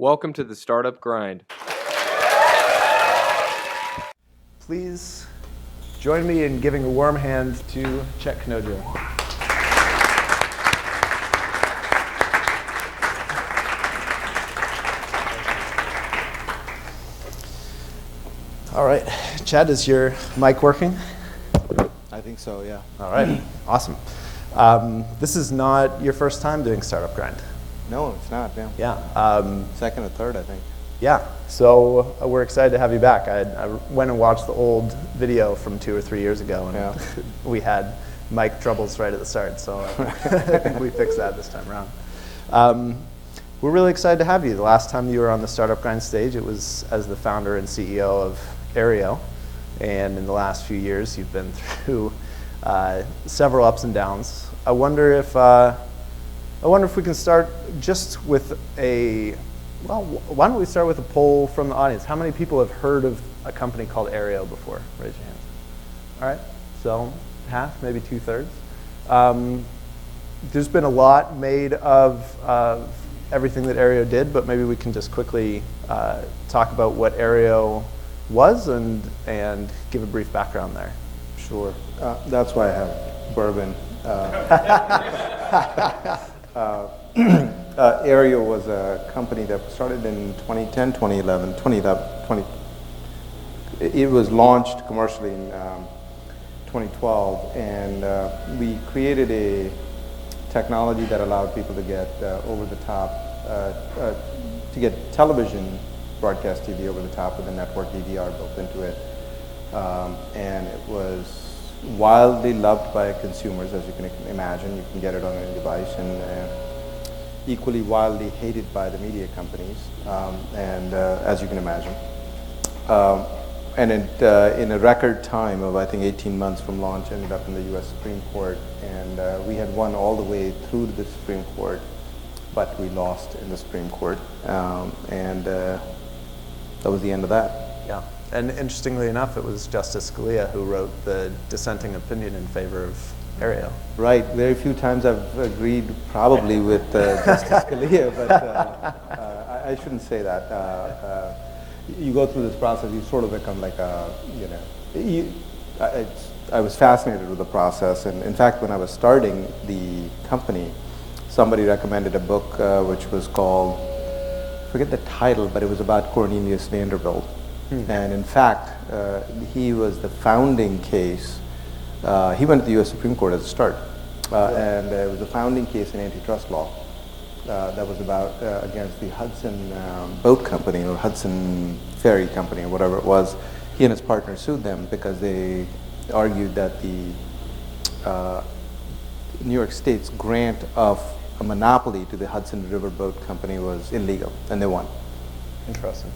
Welcome to the Startup Grind. Please join me in giving a warm hand to Chet Kanojia. All right, Chet, is your mic working? I think so, yeah. All right, awesome. This is not your first time doing Startup Grind. No, it's not, yeah. Yeah. Second or third, I think. Yeah, so we're excited to have you back. I went and watched the old video from 2 or 3 years ago, and we had mic troubles right at the start, so I think we fixed that this time around. We're really excited to have you. The last time you were on the Startup Grind stage, it was as the founder and CEO of Aereo, and in the last few years, you've been through several ups and downs. I wonder if we can start just with why don't we start with a poll from the audience? How many people have heard of a company called Aereo before? Raise your hands. All right, so half, maybe 2/3. There's been a lot made of everything that Aereo did, but maybe we can just quickly talk about what Aereo was and give a brief background there. Sure. That's why I have bourbon. Aereo was a company that started in 2010, 2011. It was launched commercially in 2012, and we created a technology that allowed people to get over the top, to get television, broadcast TV over the top with a network DVR built into it. And it was wildly loved by consumers, as you can imagine. You can get it on any device, and equally wildly hated by the media companies, as you can imagine. And in a record time of, I think, 18 months from launch, ended up in the U.S. Supreme Court, and we had won all the way through to the Supreme Court, but we lost in the Supreme Court, and that was the end of that. Yeah, and interestingly enough, it was Justice Scalia who wrote the dissenting opinion in favor of Aereo. Right. Very few times I've agreed probably with Justice Scalia, but I shouldn't say that. You go through this process, you sort of become like I was fascinated with the process, and in fact, when I was starting the company, somebody recommended a book which was called, I forget the title, but it was about Cornelius Vanderbilt. And in fact, he was the founding case. He went to the U.S. Supreme Court as a start, and it was a founding case in antitrust law that was about against the Hudson Boat Company or Hudson Ferry Company or whatever it was. He and his partner sued them because they argued that the New York State's grant of a monopoly to the Hudson River Boat Company was illegal, and they won. Interesting.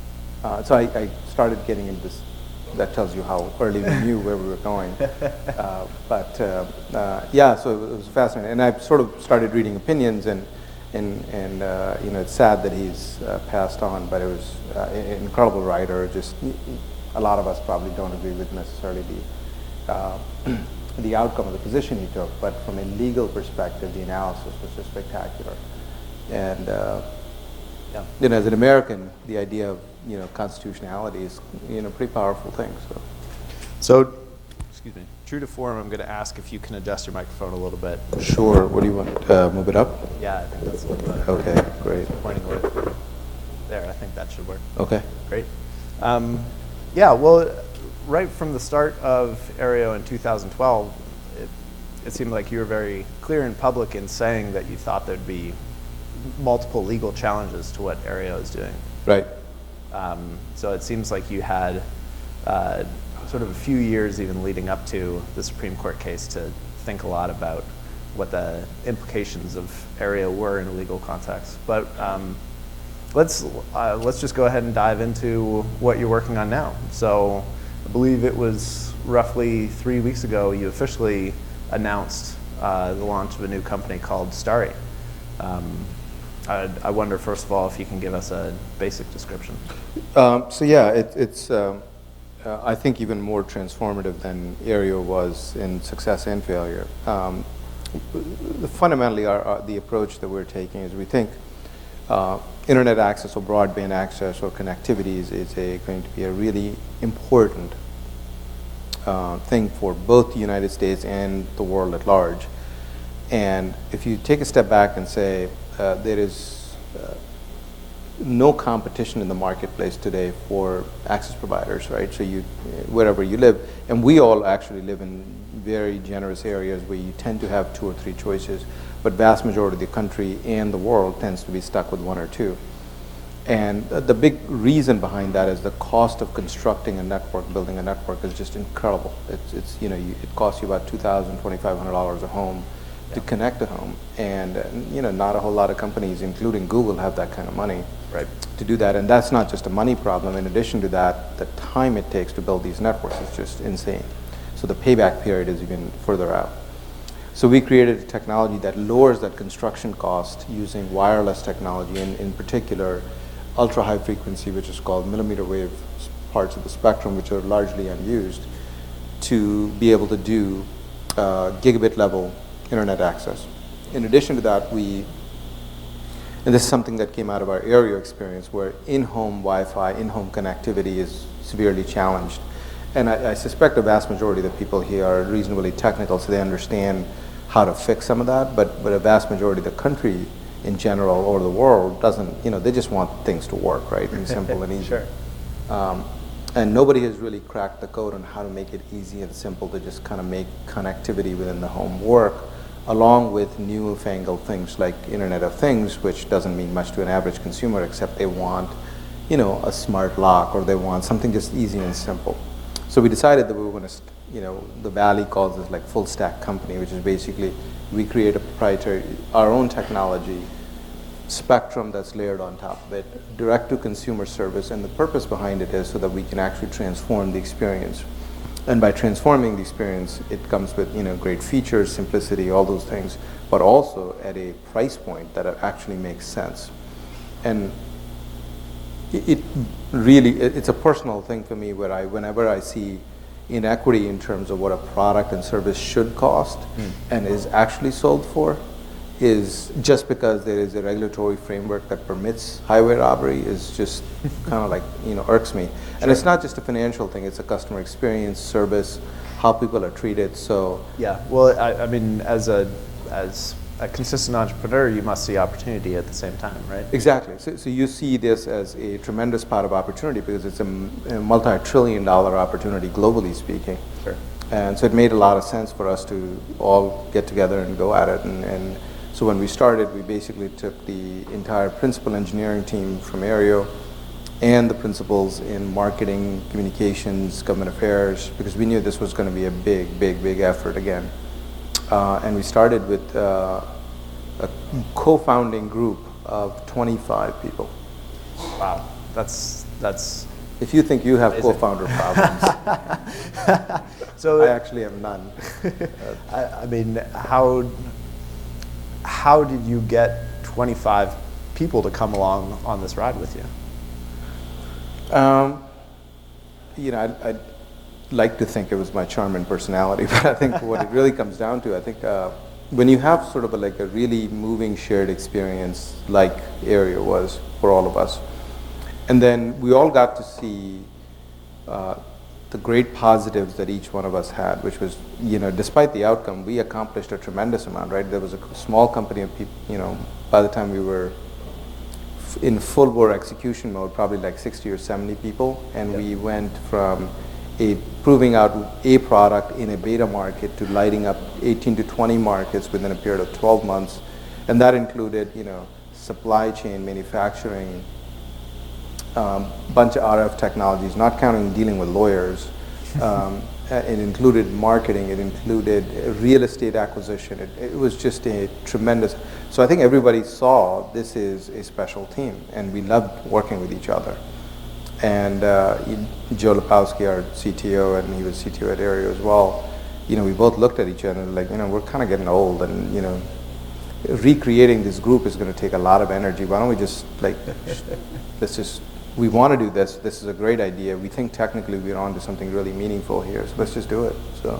So I started getting into this. That tells you how early we knew where we were going. Yeah, so it was fascinating. And I sort of started reading opinions, and it's sad that he's passed on, but it was an incredible writer. Just a lot of us probably don't agree with necessarily the outcome of the position he took, but from a legal perspective, the analysis was just spectacular. And as an American, the idea of constitutionality is pretty powerful thing. So, excuse me. True to form, I'm going to ask if you can adjust your microphone a little bit. Sure. What do you want? Move it up? Yeah, I think that's a little better. Okay, great. Pointing with there, I think that should work. Okay. Great. Yeah, well, right from the start of Aereo in 2012, it seemed like you were very clear in public in saying that you thought there'd be multiple legal challenges to what Aereo is doing. Right. So it seems like you had sort of a few years even leading up to the Supreme Court case to think a lot about what the implications of Aereo were in a legal context. But let's just go ahead and dive into what you're working on now. So I believe it was roughly 3 weeks ago you officially announced the launch of a new company called Starry. I wonder, first of all, if you can give us a basic description. It's I think even more transformative than Aereo was in success and failure. Fundamentally, the approach that we're taking is we think internet access or broadband access or connectivities is going to be a really important thing for both the United States and the world at large. And if you take a step back and say there is no competition in the marketplace today for access providers, right? So wherever you live, and we all actually live in very generous areas where you tend to have 2 or 3 choices, but vast majority of the country and the world tends to be stuck with 1 or 2. And the big reason behind that is the cost of constructing a network, building a network is just incredible. It's it costs you about $2,000, $2,500 a home to connect a home, and not a whole lot of companies, including Google, have that kind of money to do that. And that's not just a money problem. In addition to that, the time it takes to build these networks is just insane. So the payback period is even further out. So we created a technology that lowers that construction cost using wireless technology, and in particular, ultra high frequency, which is called millimeter wave parts of the spectrum, which are largely unused, to be able to do gigabit level internet access. In addition to that, and this is something that came out of our Aereo experience, where in-home Wi-Fi, in-home connectivity is severely challenged. And I suspect the vast majority of the people here are reasonably technical, so they understand how to fix some of that, but a vast majority of the country in general or the world doesn't, they just want things to work, right, and simple and easy. Sure. And nobody has really cracked the code on how to make it easy and simple to just kind of make connectivity within the home work, along with newfangled things like Internet of Things, which doesn't mean much to an average consumer, except they want, a smart lock, or they want something just easy and simple. So we decided that we were going to, the Valley calls this like full stack company, which is basically we create a proprietary, our own technology, spectrum that's layered on top of it, direct to consumer service, and the purpose behind it is so that we can actually transform the experience. And by transforming the experience, it comes with great features, simplicity, all those things, but also at a price point that actually makes sense. And it's a personal thing for me where whenever I see inequity in terms of what a product and service should cost and is actually sold for, is just because there is a regulatory framework that permits highway robbery is just kind of like, irks me. And it's not just a financial thing, it's a customer experience, service, how people are treated, so. Yeah, well, I mean, as a consistent entrepreneur, you must see opportunity at the same time, right? Exactly. So you see this as a tremendous part of opportunity because it's a multi-trillion-dollar opportunity, globally speaking. Sure. And so it made a lot of sense for us to all get together and go at it. And so when we started, we basically took the entire principal engineering team from Aereo and the principals in marketing, communications, government affairs, because we knew this was going to be a big effort again. And we started with a co-founding group of 25 people. Wow, that's. If you think you have co-founder problems, So I actually have none. I mean, how did you get 25 people to come along on this ride with you? I'd like to think it was my charm and personality, but I think what it really comes down to, I think when you have sort of a really moving shared experience like Aereo was for all of us, and then we all got to see the great positives that each one of us had, which was, despite the outcome, we accomplished a tremendous amount, right? There was a small company of people, by the time we were in full bore execution mode, probably like 60 or 70 people, and we went from proving out a product in a beta market to lighting up 18 to 20 markets within a period of 12 months, and that included, supply chain, manufacturing, bunch of RF technologies, not counting dealing with lawyers. It included marketing, it included real estate acquisition. It was just a tremendous. So I think everybody saw this is a special team, and we loved working with each other. And Joe Lepowski, our CTO, and he was CTO at Aereo as well, we both looked at each other and like, we're kind of getting old, and recreating this group is going to take a lot of energy. Why don't we just we want to do this. This is a great idea. We think technically we're on to something really meaningful here, so let's just do it. So,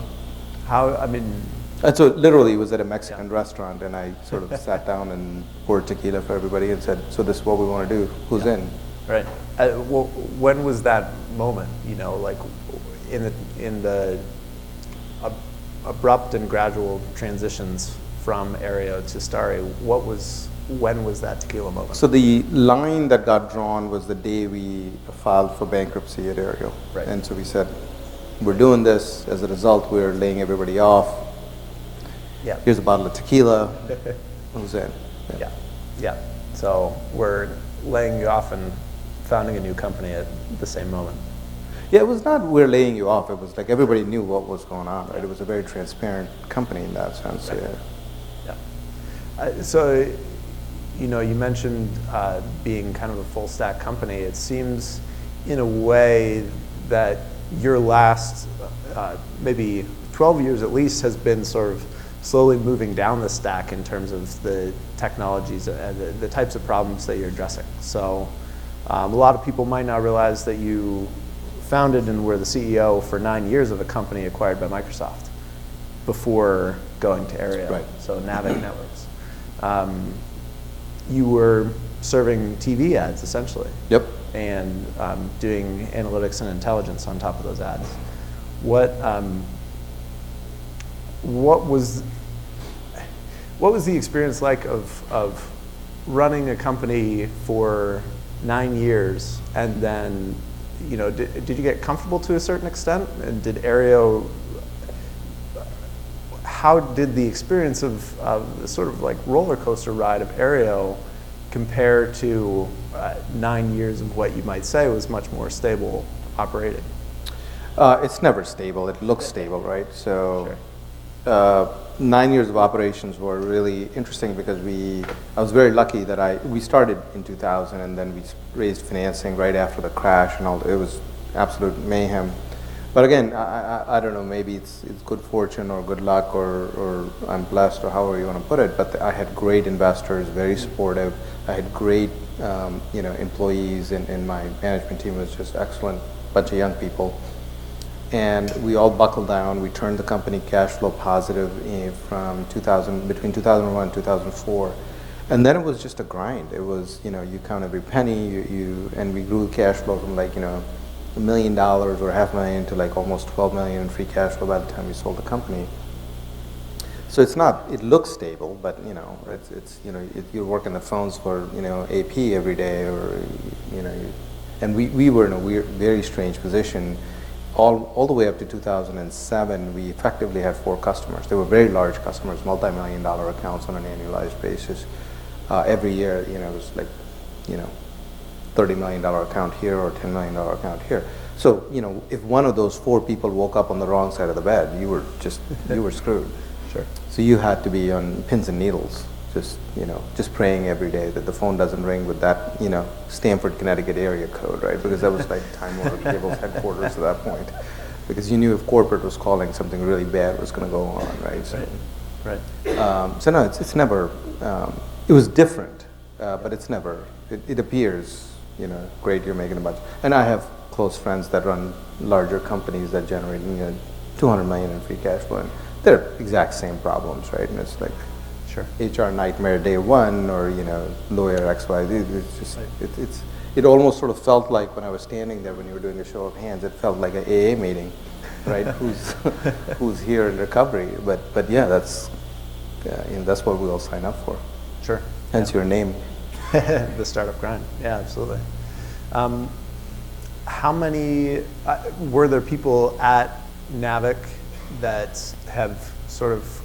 And so literally it was at a Mexican restaurant, and I sort of sat down and poured tequila for everybody and said, so this is what we want to do, who's in? Right. Well, when was that moment, like in the abrupt and gradual transitions from Aereo to Starry, when was that tequila moment? So the line that got drawn was the day we filed for bankruptcy at Aereo. Right. And so we said, we're doing this. As a result, we're laying everybody off. Yeah. Here's a bottle of tequila. Who's in? Yeah. So we're laying you off and founding a new company at the same moment. Yeah, it was not we're laying you off. It was like everybody knew what was going on, right? It was a very transparent company in that sense. Right. Yeah. So, you mentioned being kind of a full stack company. It seems in a way that your last maybe 12 years at least has been sort of slowly moving down the stack in terms of the technologies and the types of problems that you're addressing. So a lot of people might not realize that you founded and were the CEO for 9 years of a company acquired by Microsoft before going to Aereo, right. So Navic Networks. You were serving TV ads essentially. Yep. And doing analytics and intelligence on top of those ads. What was the experience like of running a company for 9 years, and then did you get comfortable to a certain extent, and did Aereo? How did the experience of the sort of like roller coaster ride of Aereo compare to 9 years of what you might say was much more stable operating? It's never stable. It looks stable, right? So. Sure. 9 years of operations were really interesting because I was very lucky that we started in 2000, and then we raised financing right after the crash, and it was absolute mayhem. But again, I don't know, maybe it's good fortune or good luck or I'm blessed or however you want to put it, but I had great investors, very supportive. I had great employees, and my management team was just excellent, bunch of young people. And we all buckled down. We turned the company cash flow positive from between 2001 and 2004. And then it was just a grind. It was, you count every penny, and we grew cash flow from like, $1 million or $500,000 to like almost 12 million in free cash flow by the time we sold the company. So it looks stable, but you're working the phones for, AP every day, or, and we were in a very strange position. All the way up to 2007, we effectively had 4 customers. They were very large customers, multi-million-dollar accounts on an annualized basis. Every year, it was like, $30 million account here or $10 million account here. So, if one of those 4 people woke up on the wrong side of the bed, you were screwed. Sure. So you had to be on pins and needles, just praying every day that the phone doesn't ring with that, Stamford, Connecticut area code, right? Because that was like Time Warner Cable's headquarters at that point. Because you knew if corporate was calling, something really bad was going to go on, right? So, right. So no, it's never. It was different, but it's never. It appears, great. You're making a bunch, and I have close friends that run larger companies that generate, $200 million in free cash flow, and they're exact same problems, right? And it's like. Sure. HR nightmare day one, or lawyer XYZ. It's just it almost sort of felt like when I was standing there when you were doing a show of hands. It felt like an AA meeting, right? who's here in recovery? But yeah, that's what we all sign up for. Sure. Hence your name. The startup grind. Yeah, absolutely. How many were there people at Navic that have sort of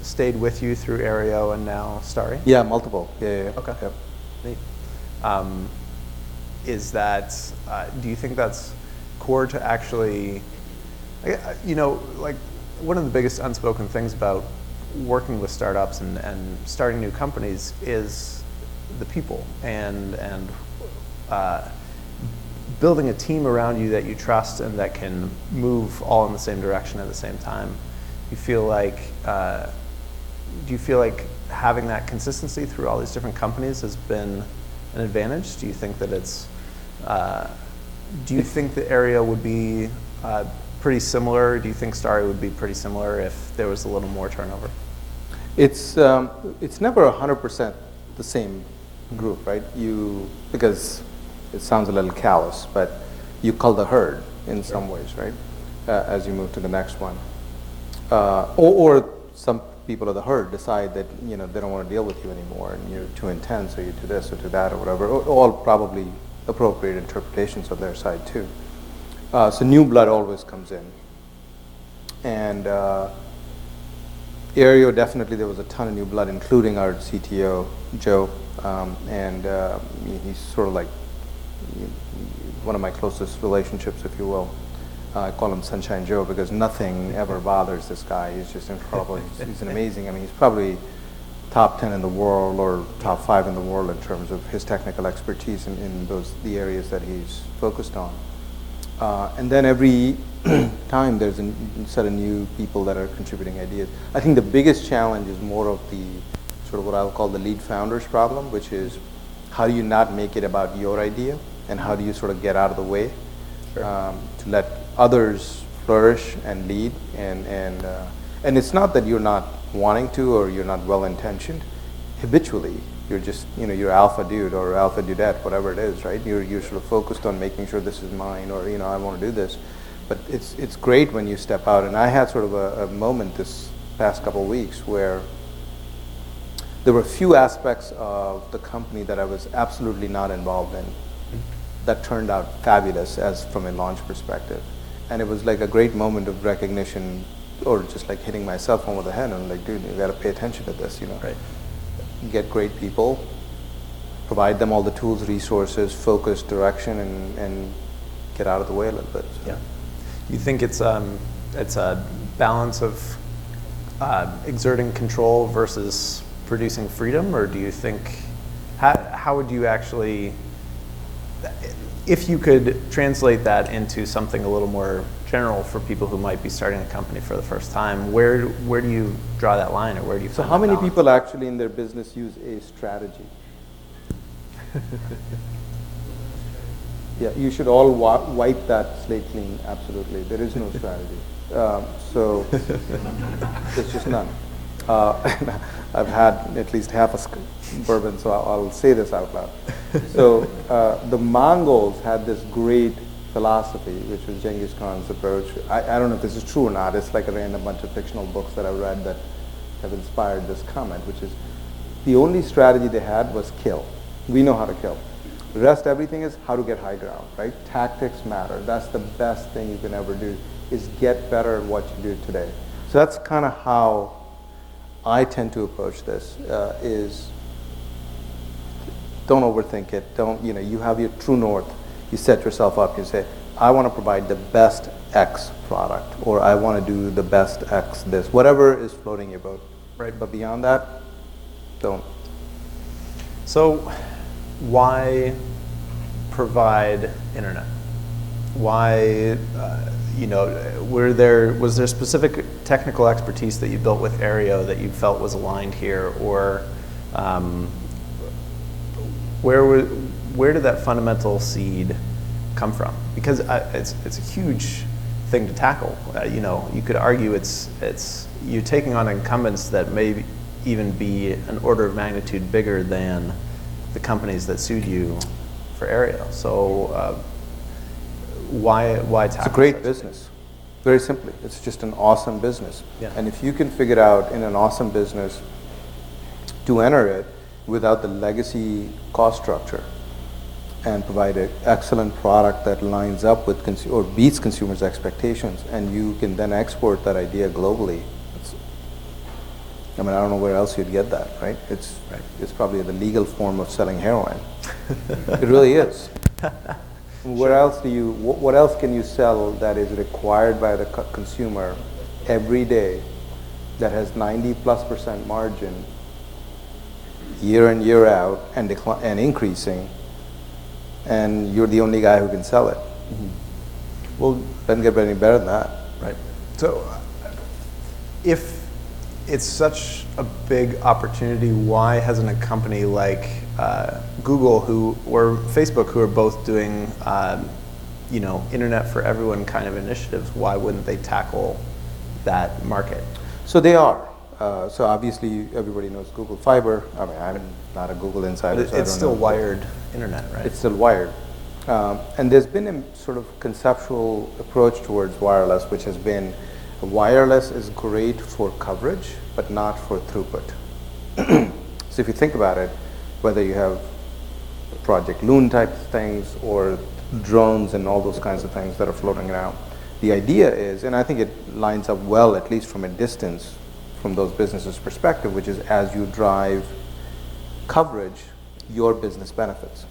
stayed with you through Aereo and now Starry? Yeah, multiple. Yeah. Okay. Yep. Neat. Is that, do you think that's core to actually, like one of the biggest unspoken things about working with startups and starting new companies is the people and building a team around you that you trust and that can move all in the same direction at the same time. Do you feel like having that consistency through all these different companies has been an advantage? Do you think that it's, do you think that Aereo would be pretty similar? Do you think Starry would be pretty similar if there was a little more turnover? It's never 100% the same group, right? Because it sounds a little callous, but you cull the herd in some ways, right? As you move to the next one, or some people of the herd decide that they don't want to deal with you anymore, and you're too intense, or you're too this or too that or whatever. All probably appropriate interpretations on their side too. So new blood always comes in, and Aereo, definitely there was a ton of new blood, including our CTO Joe, and he's sort of like one of my closest relationships, if you will. I call him Sunshine Joe because nothing ever bothers this guy. He's just incredible. He's an amazing. I mean, he's probably top 10 in the world or top 5 in the world in terms of his technical expertise in the areas that he's focused on. And then every time there's a set of new people that are contributing ideas. I think the biggest challenge is more of the sort of what I'll call the lead founder's problem, which is how do you not make it about your idea, and how do you sort of get out of the way to let others flourish and lead, and it's not that you're not wanting to or you're not well intentioned. Habitually, you're just you're alpha dude or alpha dudette, whatever it is, right? You're sort of focused on making sure this is mine, or I want to do this. But it's great when you step out. And I had sort of a moment this past couple of weeks where there were a few aspects of the company that I was absolutely not involved in that turned out fabulous as from a launch perspective. And it was like a great moment of recognition, or just like hitting myself on the head and like, dude, you got to pay attention to this, Right. Get great people, provide them all the tools, resources, focus, direction, and get out of the way a little bit. So. Yeah. You think it's a balance of exerting control versus producing freedom, or do you think, how would you actually, if you could translate that into something a little more general for people who might be starting a company for the first time, where do you draw that line, or where do you find So how many balance? people actually in their business use a strategy? Yeah, you should all wipe that slate clean, absolutely. There is no strategy. So there's just none. I've had at least half a bourbon, so I'll say this out loud. So the Mongols had this great philosophy, which was Genghis Khan's approach. I don't know if this is true or not. It's like a random bunch of fictional books that I've read that have inspired this comment, which is the only strategy they had was kill. We know how to kill. The rest, everything is how to get high ground, right? Tactics matter. That's the best thing you can ever do, is get better at what you do today. So that's kind of how I tend to approach this, is don't overthink it. Don't, you have your true north. You set yourself up, you say, I want to provide the best X product, or I want to do the best X this, whatever is floating your boat. Right. But beyond that, don't. So why provide internet? Why, was there specific technical expertise that you built with Aereo that you felt was aligned here, or where did that fundamental seed come from? Because it's a huge thing to tackle. You could argue it's you're taking on incumbents that may even be an order of magnitude bigger than the companies that sued you for Aereo. So why tackle? It's a great business. Very simply, it's just an awesome business. Yeah. And if you can figure out in an awesome business to enter it without the legacy cost structure and provide an excellent product that lines up with or beats consumers' expectations, and you can then export that idea globally, I don't know where else you'd get that, right? It's probably the legal form of selling heroin. It really is. What else can you sell that is required by the consumer every day, that has 90+% margin year in, year out, and increasing, and you're the only guy who can sell it? Mm-hmm. Well, doesn't get any better than that. Right. So if it's such a big opportunity, why hasn't a company like Google or Facebook, who are both doing internet for everyone kind of initiatives, why wouldn't they tackle that market? So they are. So obviously everybody knows Google Fiber. I mean, I'm not a Google insider. But it's still wired internet, right? It's still wired. And there's been a sort of conceptual approach towards wireless, which has been wireless is great for coverage, but not for throughput. So if you think about it, whether you have Project Loon type things or drones and all those kinds of things that are floating around, the idea is, and I think it lines up well, at least from a distance, from those businesses' perspective, which is as you drive coverage, your business benefits,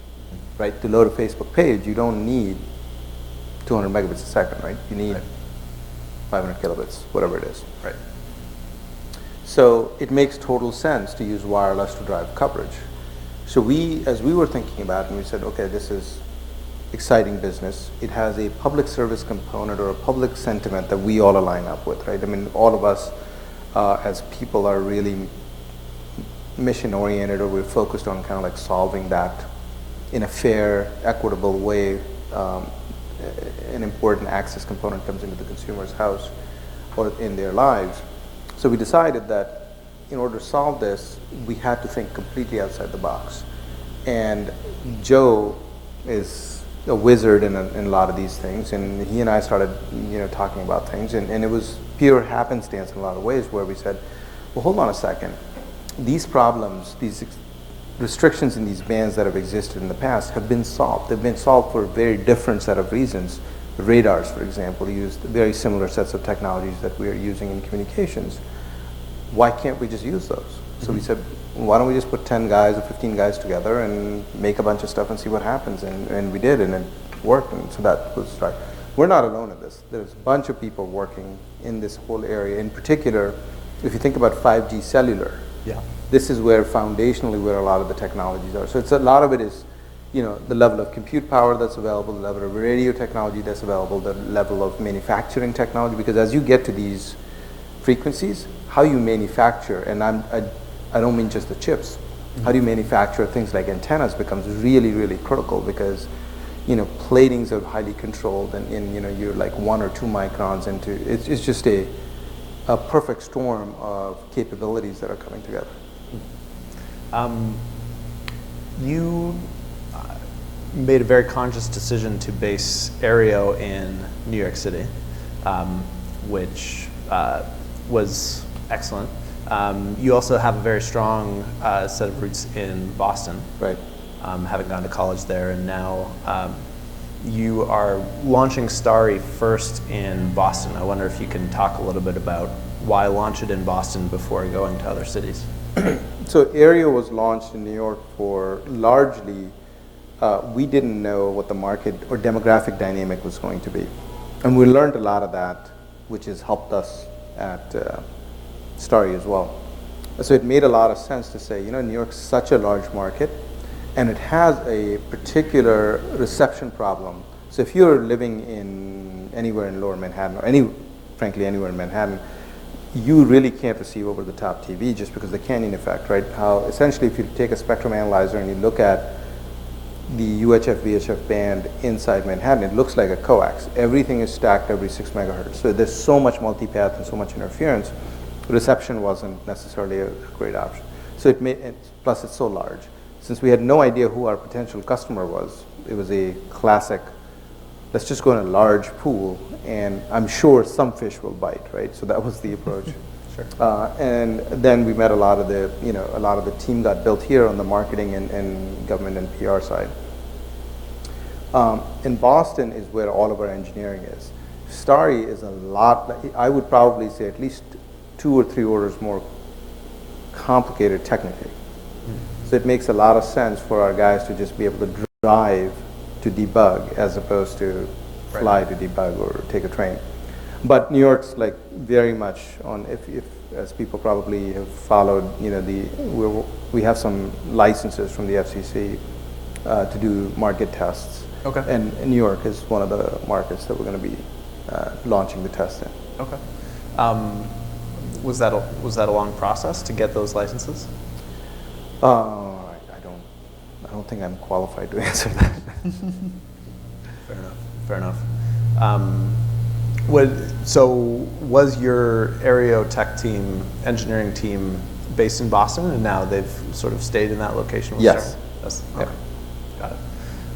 right? To load a Facebook page, you don't need 200 megabits a second, right? You need 500 kilobits, whatever it is. Right. So it makes total sense to use wireless to drive coverage. So as we were thinking about it, and we said, okay, this is exciting business. It has a public service component or a public sentiment that we all align up with, right? I mean, all of us as people are really mission oriented, or we're focused on kind of like solving that in a fair, equitable way. An important access component comes into the consumer's house or in their lives. So we decided that in order to solve this, we had to think completely outside the box. And Joe is a wizard in a lot of these things, and he and I started, talking about things, and it was pure happenstance in a lot of ways, where we said, well, hold on a second. These problems, these restrictions in these bands that have existed in the past have been solved. They've been solved for a very different set of reasons. The radars, for example, used very similar sets of technologies that we are using in communications. Why can't we just use those? So we said, why don't we just put 10 guys or 15 guys together and make a bunch of stuff and see what happens? And we did, and it worked. And so that was right. We're not alone in this. There's a bunch of people working in this whole area. In particular, if you think about 5G cellular, this is where foundationally where a lot of the technologies are. So it's a lot of it is, the level of compute power that's available, the level of radio technology that's available, the level of manufacturing technology, because as you get to these frequencies, how you manufacture, and I don't mean just the chips, how do you manufacture things like antennas becomes really, really critical, because platings are highly controlled, and you're like 1 or 2 microns into it's just a perfect storm of capabilities that are coming together. You made a very conscious decision to base Aereo in New York City, which was excellent. You also have a very strong set of roots in Boston, right? Having gone to college there, and now you are launching Starry first in Boston. I wonder if you can talk a little bit about why launch it in Boston before going to other cities. So Aereo was launched in New York for largely, we didn't know what the market or demographic dynamic was going to be. And we learned a lot of that, which has helped us at Starry as well. So it made a lot of sense to say, New York's such a large market, and it has a particular reception problem. So if you're living anywhere in Lower Manhattan, or frankly anywhere in Manhattan, you really can't receive over-the-top TV just because of the canyon effect, right? How essentially if you take a spectrum analyzer and you look at the UHF VHF band inside Manhattan, it looks like a coax. Everything is stacked every 6 megahertz. So there's so much multipath and so much interference. Reception wasn't necessarily a great option. So plus it's so large. Since we had no idea who our potential customer was, it was a classic, let's just go in a large pool, and I'm sure some fish will bite, right? So that was the approach. Sure. And then we met a lot of the team got built here on the marketing and government and PR side. In Boston is where all of our engineering is. Starry is a lot, I would probably say at least 2 or 3 orders more complicated technically. So it makes a lot of sense for our guys to just be able to drive to debug as opposed to fly to debug or take a train. But New York's like very much on, if as people probably have followed, we have some licenses from the FCC to do market tests. Okay. And New York is one of the markets that we're going to be launching the test in. Okay. Was that a long process to get those licenses? I don't think I'm qualified to answer that. Fair enough. Fair enough. Was your Aereo tech team, engineering team, based in Boston, and now they've sort of stayed in that location? Yes. Okay. Got it.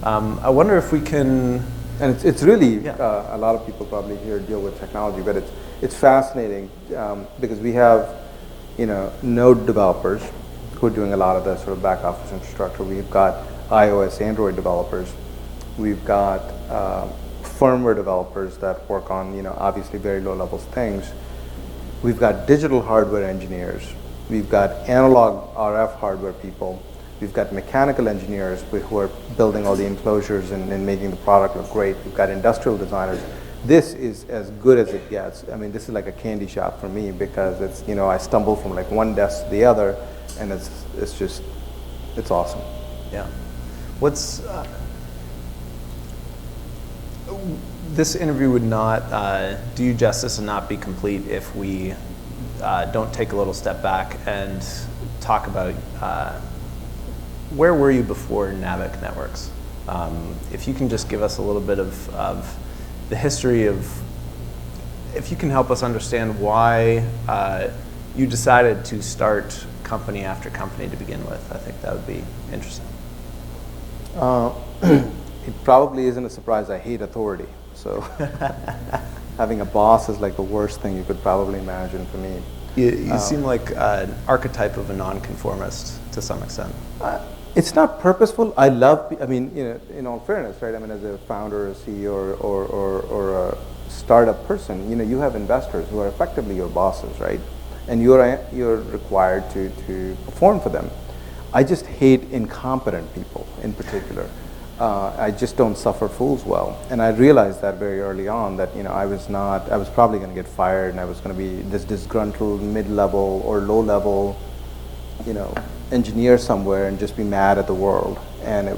I wonder if we can. And it's really, Yeah. a lot of people probably here deal with technology, but it's fascinating because we have, node developers who are doing a lot of the sort of back office infrastructure. We've got iOS, Android developers. We've got firmware developers that work on, obviously very low levels things. We've got digital hardware engineers. We've got analog RF hardware people. We've got mechanical engineers who are building all the enclosures and making the product look great. We've got industrial designers. This is as good as it gets. I mean, this is like a candy shop for me because it's, I stumble from like one desk to the other, and it's awesome. Yeah. This interview would not do you justice and not be complete if we don't take a little step back and talk about where were you before Navic Networks? If you can just give us a little bit of the history of, if you can help us understand why you decided to start company after company to begin with, I think that would be interesting. It probably isn't a surprise I hate authority. So having a boss is like the worst thing you could probably imagine for me. You seem like an archetype of a nonconformist to some extent. It's not purposeful. In all fairness, right? I mean, as a founder, a CEO, or a startup person, you have investors who are effectively your bosses, right? And you're required to perform for them. I just hate incompetent people in particular. I just don't suffer fools well. And I realized that very early on that, I was probably going to get fired and I was going to be this disgruntled mid-level or low-level, engineer somewhere and just be mad at the world. And that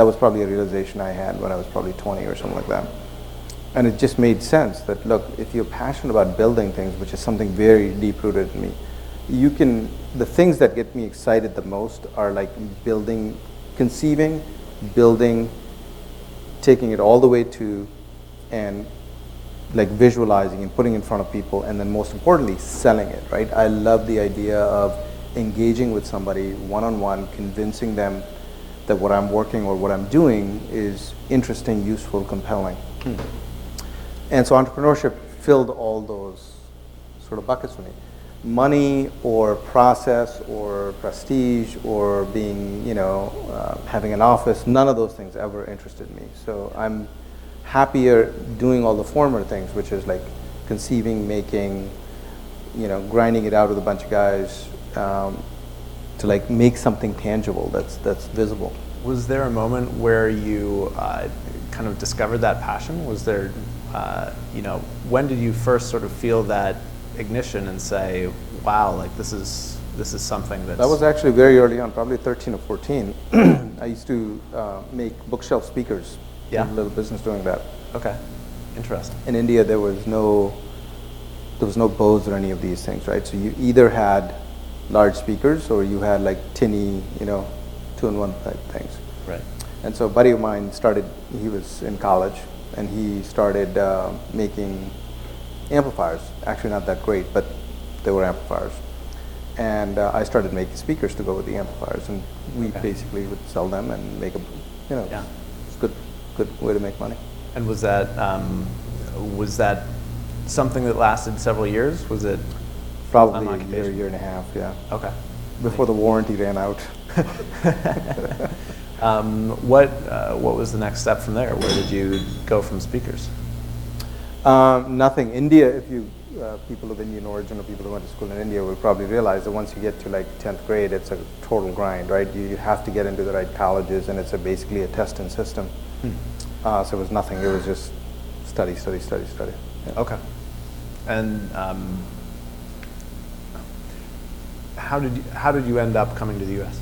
was probably a realization I had when I was probably 20 or something like that. And it just made sense that, look, if you're passionate about building things, which is something very deep-rooted in me, the things that get me excited the most are like conceiving, building, taking it all the way to, and like visualizing and putting in front of people, and then most importantly, selling it, right? I love the idea of engaging with somebody one-on-one, convincing them that what I'm working or what I'm doing is interesting, useful, compelling. And so entrepreneurship filled all those sort of buckets for me. Money or process or prestige or being, having an office, none of those things ever interested me. So I'm happier doing all the former things, which is like conceiving, making, grinding it out with a bunch of guys to like make something tangible that's visible. Was there a moment where you kind of discovered that passion? Was there, when did you first sort of feel that ignition and say, wow, like this is something that's... That was actually very early on, probably 13 or 14. I used to make bookshelf speakers. Yeah. Did a little business doing that. Okay, interesting. In India, there was no Bose or any of these things, right? So you either had large speakers or you had like tinny, two-in-one type things. Right. And so a buddy of mine he was in college, and he started making amplifiers. Actually not that great, but they were amplifiers. And I started making speakers to go with the amplifiers, and we basically would sell them and make a, it's a good way to make money. And was that something that lasted several years? Was it probably a year and a half? Yeah. Okay. Before the warranty ran out. What was the next step from there? Where did you go from speakers? Nothing. India, if you people of Indian origin or people who went to school in India will probably realize that once you get to like 10th grade, it's a total grind, right? You have to get into the right colleges, and it's basically a testing system. So it was nothing. It was just study. Yeah. Okay. And how did you end up coming to the U.S.?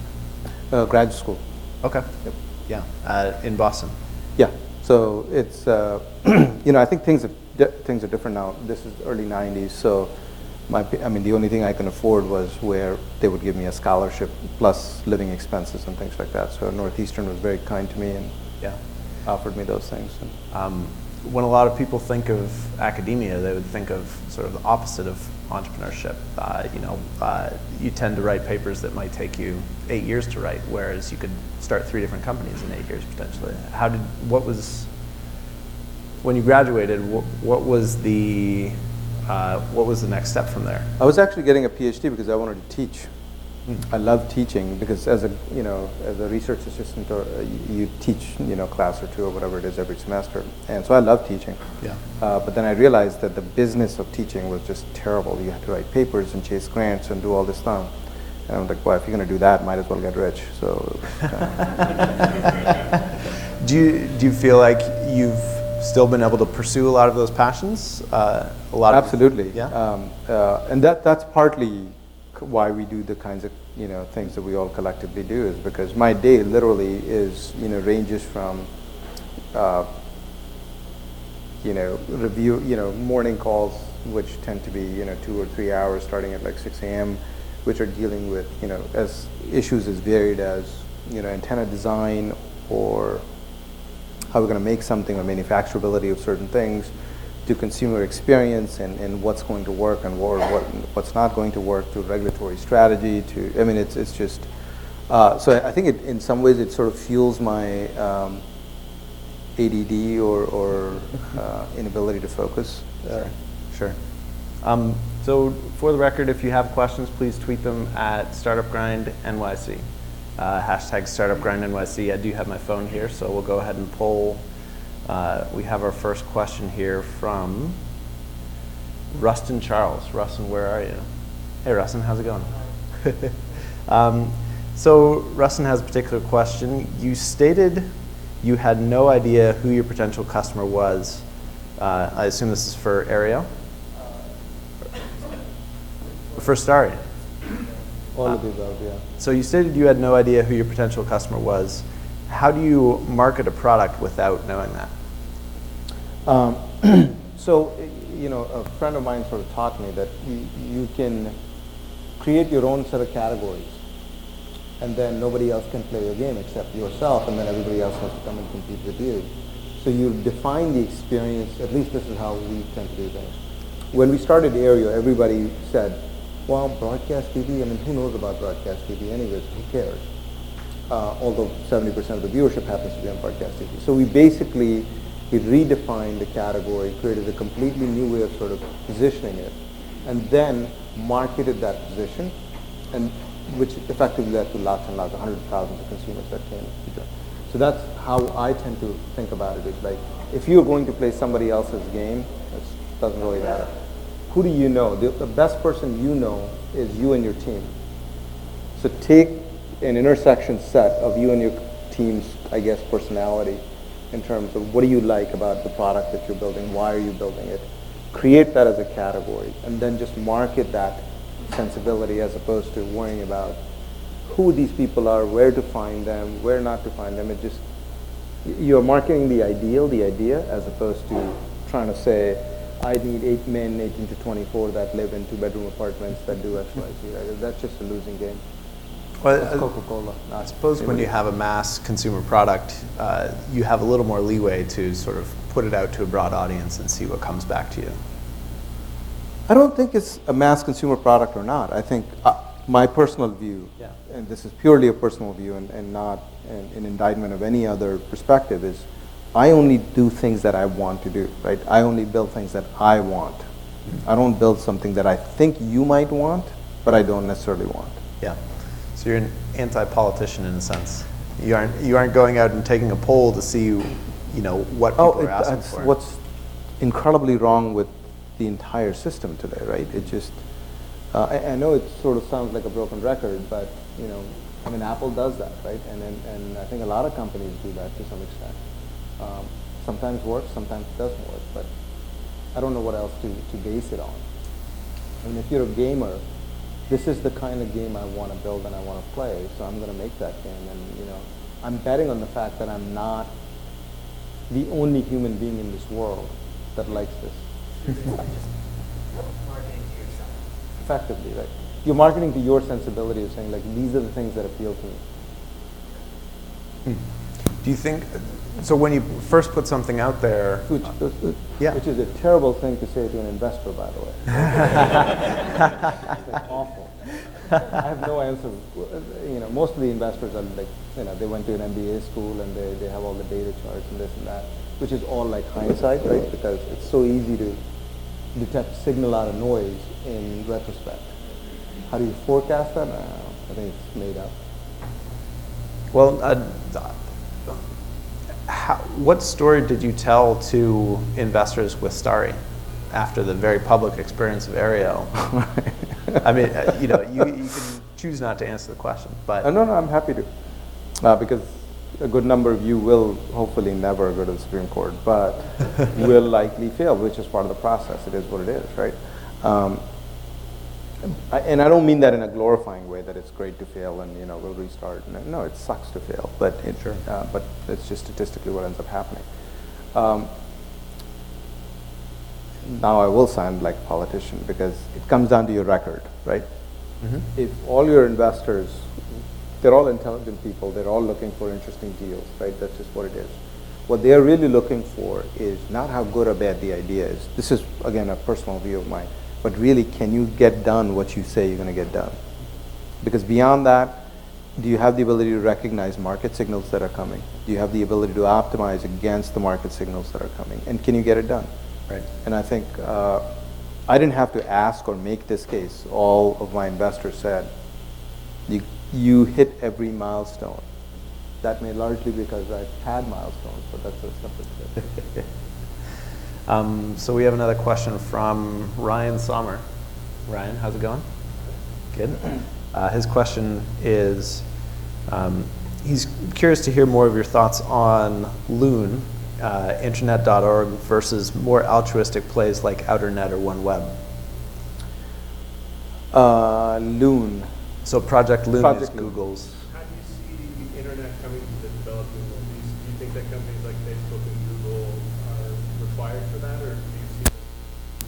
Graduate school. Okay. Yep. Yeah. In Boston. Yeah. So it's I think things are different now. This is early '90s, so the only thing I can afford was where they would give me a scholarship plus living expenses and things like that. So Northeastern was very kind to me, and yeah. offered me those things. When a lot of people think of academia, they would think of sort of the opposite of entrepreneurship. You tend to write papers that might take you 8 years to write, whereas you could start 3 different companies in 8 years potentially. When you graduated, what was the next step from there? I was actually getting a PhD because I wanted to teach. I love teaching because as a research assistant, or you teach class or 2 or whatever it is every semester, and so I love teaching. Yeah. But then I realized that the business of teaching was just terrible. You had to write papers and chase grants and do all this stuff. And I'm like, well, if you're going to do that, might as well get rich. So. Do you feel like you've still been able to pursue a lot of those passions? Absolutely. Yeah. And that's partly why we do the kinds of things that we all collectively do, is because my day literally is ranges from morning calls, which tend to be 2 or 3 hours starting at like 6 a.m., which are dealing with as issues as varied as antenna design, or how we're going to make something, or manufacturability of certain things, to consumer experience and what's going to work and what's not going to work, to regulatory strategy, it's just so I think in some ways it sort of fuels my ADD or inability to focus. Sure. So for the record, if you have questions, please tweet them at StartupGrindNYC. Hashtag StartupGrindNYC. I do have my phone here, so we'll go ahead and poll. We have our first question here from Rustin Charles. Rustin, where are you? Hey, Rustin, how's it going? So Rustin has a particular question. You stated you had no idea who your potential customer was. I assume this is for Aereo? For Starry? All of the above, yeah. So you stated you had no idea who your potential customer was. How do you market a product without knowing that? So, a friend of mine sort of taught me that you can create your own set of categories, and then nobody else can play your game except yourself, and then everybody else has to come and compete with you. So you define the experience. At least this is how we tend to do things. When we started Aereo, everybody said, well, broadcast TV, who knows about broadcast TV anyways, who cares? Although 70% of the viewership happens to be on broadcast TV. So we redefined the category, created a completely new way of sort of positioning it, and then marketed that position, and which effectively led to lots and lots, hundreds of thousands of consumers that came. So that's how I tend to think about it. It's like, if you're going to play somebody else's game, it doesn't really matter. Who do you know? The best person you know is you and your team. So take an intersection set of you and your team's, personality, in terms of what do you like about the product that you're building, why are you building it, create that as a category, and then just market that sensibility as opposed to worrying about who these people are, where to find them, where not to find them. You're marketing the idea, as opposed to trying to say, I need 8 men, 18 to 24, that live in 2-bedroom apartments that do X, Y, Z. Right? That's just a losing game. Well, That's Coca-Cola. I suppose when you have a mass consumer product, you have a little more leeway to sort of put it out to a broad audience and see what comes back to you. I don't think it's a mass consumer product or not. I think my personal view, and this is purely a personal view and not an indictment of any other perspective, is I only do things that I want to do, right? I only build things that I want. I don't build something that I think you might want, but I don't necessarily want. Yeah. So you're an anti-politician in a sense. You aren't going out and taking a poll to see, what people are asking that's for. What's incredibly wrong with the entire system today, right? It just, I know it sort of sounds like a broken record, but Apple does that, right? And I think a lot of companies do that to some extent. Sometimes works, sometimes it doesn't work, but I don't know what else to base it on. If you're a gamer, this is the kind of game I want to build and I want to play, so I'm going to make that game. And I'm betting on the fact that I'm not the only human being in this world that likes this. Marketing to yourself. Effectively, right? You're marketing to your sensibility of saying, like, these are the things that appeal to me. Do you think, So when you first put something out there, Which is a terrible thing to say to an investor, by the way. It's awful. I have no answer. Most of the investors are like, they went to an MBA school and they have all the data charts and this and that, which is all like hindsight, right? Because it's so easy to detect signal out of noise in retrospect. How do you forecast that? I think it's made up. well, what story did you tell to investors with Starry after the very public experience of Aereo? I mean, you can choose not to answer the question, but No, I'm happy to, because a good number of you will hopefully never go to the Supreme Court, but will likely fail, which is part of the process. It is what it is, right? And I don't mean that in a glorifying way, that it's great to fail and we'll restart. No, it sucks to fail, but but it's just statistically what ends up happening. Now I will sound like a politician because it comes down to your record, right? If all your investors, they're all intelligent people, they're all looking for interesting deals, right? That's just what it is. What they're really looking for is not how good or bad the idea is. This is, again, a personal view of mine. But really, can you get done what you say you're going to get done? Because beyond that, do you have the ability to recognize market signals that are coming? Do you have the ability to optimize against the market signals that are coming? And can you get it done? right. And I think I didn't have to ask or make this case. All of my investors said, you hit every milestone. That may largely because I've had milestones, but that's a separate thing. So we have another question from Ryan Sommer. Ryan, how's it going? Good. His question is, he's curious to hear more of your thoughts on Loon, internet.org versus more altruistic plays like OuterNet or OneWeb. Loon. So Project Loon Project is Loon. Google's. How do you see the internet coming to the developing world? Do you think that companies like Facebook and Google are required for that, or do you see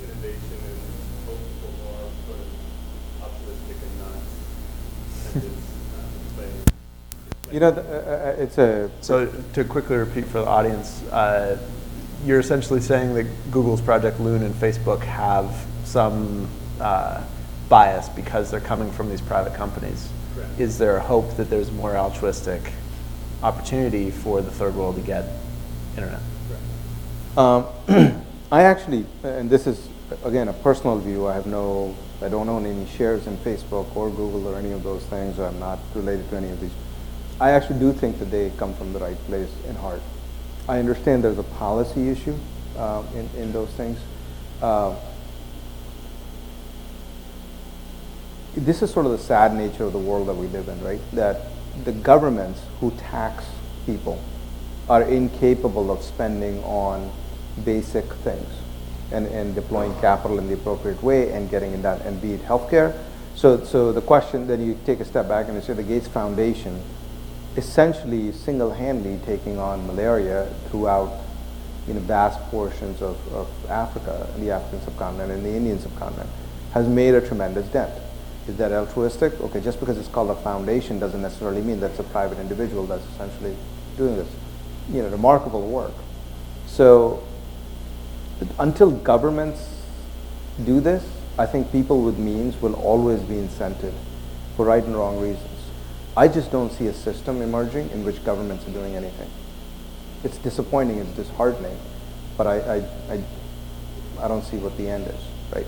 innovation and hope for more sort of altruistic and non-incentives It's a. So to quickly repeat for the audience, you're essentially saying that Google's Project Loon and Facebook have some bias because they're coming from these private companies. Correct. Is there a hope that there's more altruistic opportunity for the third world to get internet? I actually, and this is again a personal view. I don't own any shares in Facebook or Google or any of those things. I'm not related to any of these. I actually do think that they come from the right place in heart. I understand there's a policy issue in those things. This is sort of the sad nature of the world that we live in, right? That the governments who tax people are incapable of spending on basic things and deploying capital in the appropriate way and getting it done, and be it healthcare. So the question, then you take a step back and you say the Gates Foundation essentially single-handedly taking on malaria throughout vast portions of Africa, the African subcontinent and the Indian subcontinent, has made a tremendous dent. Is that altruistic? Okay, just because it's called a foundation doesn't necessarily mean that's a private individual that's essentially doing this, remarkable work. So until governments do this, I think people with means will always be incented for right and wrong reasons. I just don't see a system emerging in which governments are doing anything. It's disappointing, it's disheartening, but I don't see what the end is, right?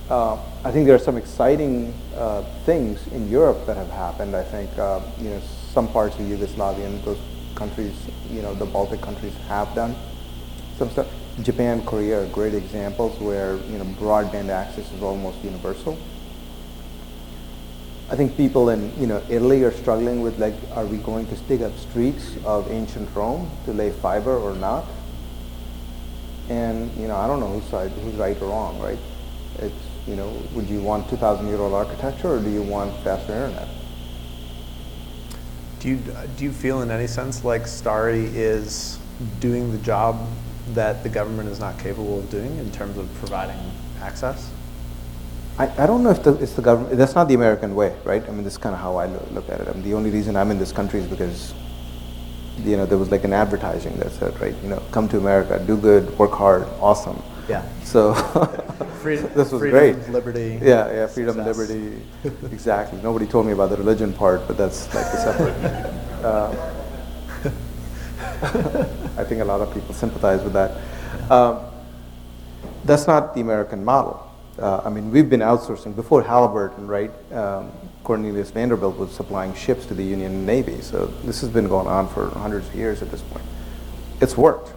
I think there are some exciting things in Europe that have happened. I think some parts of Yugoslavia and those countries, the Baltic countries have done some stuff. Japan, Korea are great examples where broadband access is almost universal. I think people in Italy are struggling with, like, are we going to dig up streets of ancient Rome to lay fiber or not? And I don't know who's right or wrong, right? It's would you want 2,000-year-old architecture or do you want faster internet? Do you feel in any sense like Starry is doing the job that the government is not capable of doing in terms of providing access? I don't know if it's the government. That's not the American way, right? I mean, this is kind of how I look at it. I mean, the only reason I'm in this country is because there was like an advertising that said, right, come to America, do good, work hard, awesome. Yeah. So Freedom, this was freedom, great. liberty. Yeah, freedom, success. liberty. Exactly. Nobody told me about the religion part, but that's like a separate. I think a lot of people sympathize with that. That's not the American model. I mean, we've been outsourcing before Halliburton, right? Cornelius Vanderbilt was supplying ships to the Union Navy. So this has been going on for hundreds of years at this point. It's worked.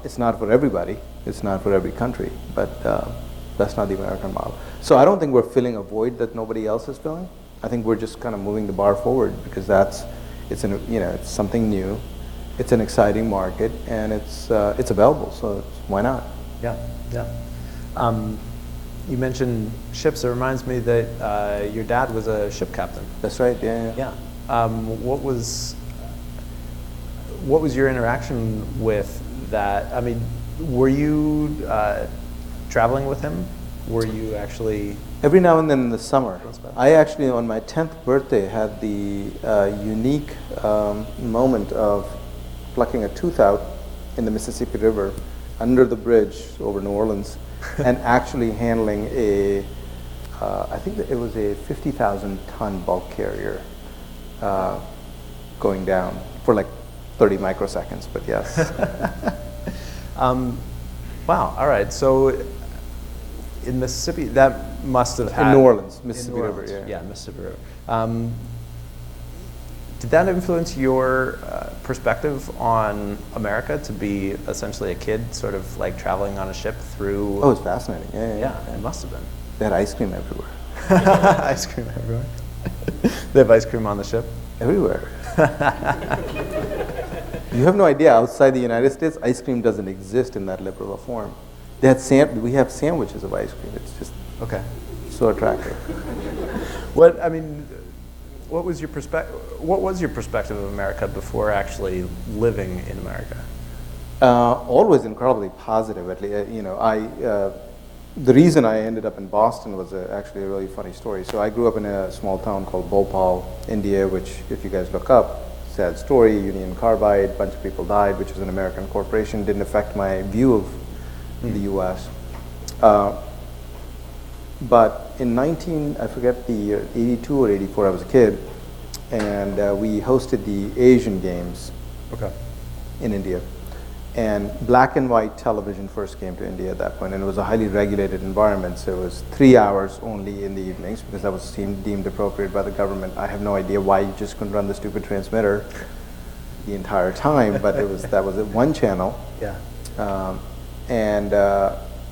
It's not for everybody. It's not for every country, but that's not the American model. So I don't think we're filling a void that nobody else is filling. I think we're just kind of moving the bar forward because it's something new, it's an exciting market, and it's available. So why not? Yeah, yeah. You mentioned ships. It reminds me that your dad was a ship captain. That's right. Yeah. Yeah. What was your interaction with that? I mean, were you traveling with him? Were you actually? Every now and then in the summer. I actually, on my 10th birthday, had the unique moment of plucking a tooth out in the Mississippi River under the bridge over New Orleans and actually handling I think that it was a 50,000-ton bulk carrier going down for like 30 microseconds, but yes. Wow, all right. So in Mississippi, that must have had... In New Orleans, in Mississippi New River, Orleans, yeah. Yeah, Mississippi River. Did that influence your perspective on America to be essentially a kid sort of like traveling on a ship through... Oh, it's fascinating. Yeah. Yeah, it must have been. They had ice cream everywhere. Ice cream everywhere. They have ice cream on the ship? Everywhere. You have no idea, outside the United States, ice cream doesn't exist in that liberal a form. We have sandwiches of ice cream. It's just Okay. so attractive. What was your perspective of America before actually living in America? Always incredibly positive. At least, the reason I ended up in Boston was actually a really funny story. So I grew up in a small town called Bhopal, India, which, if you guys look up, sad story, Union Carbide, bunch of people died, which was an American corporation, didn't affect my view of the U.S. But in I forget the year, 82 or 84, I was a kid, and we hosted the Asian Games in India. And black and white television first came to India at that point, and it was a highly regulated environment, so it was 3 hours only in the evenings because that was deemed appropriate by the government. I have no idea why you just couldn't run the stupid transmitter the entire time, but that was one channel. Yeah.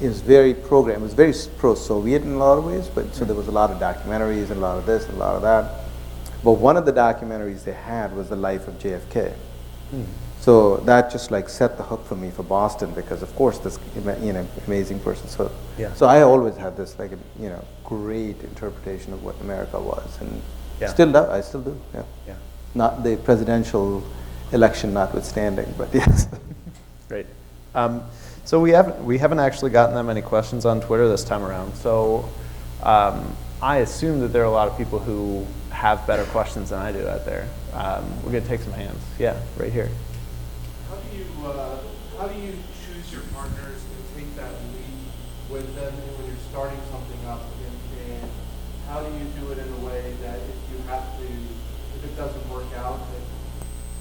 It was very programmed. It was very pro-Soviet in a lot of ways, but so there was a lot of documentaries and a lot of this and a lot of that. But one of the documentaries they had was the life of JFK. So that just like set the hook for me for Boston because, of course, this amazing person. So Yeah. so I always had this like great interpretation of what America was, and Yeah. I still do. Yeah. Yeah. Not the presidential election notwithstanding, but yes. Great. So we haven't actually gotten that many questions on Twitter this time around. So I assume that there are a lot of people who have better questions than I do out there. We're going to take some hands. Yeah, right here. How do you choose your partners and take that lead with them when you're starting something up? And how do you do it in a way that if it doesn't work out, that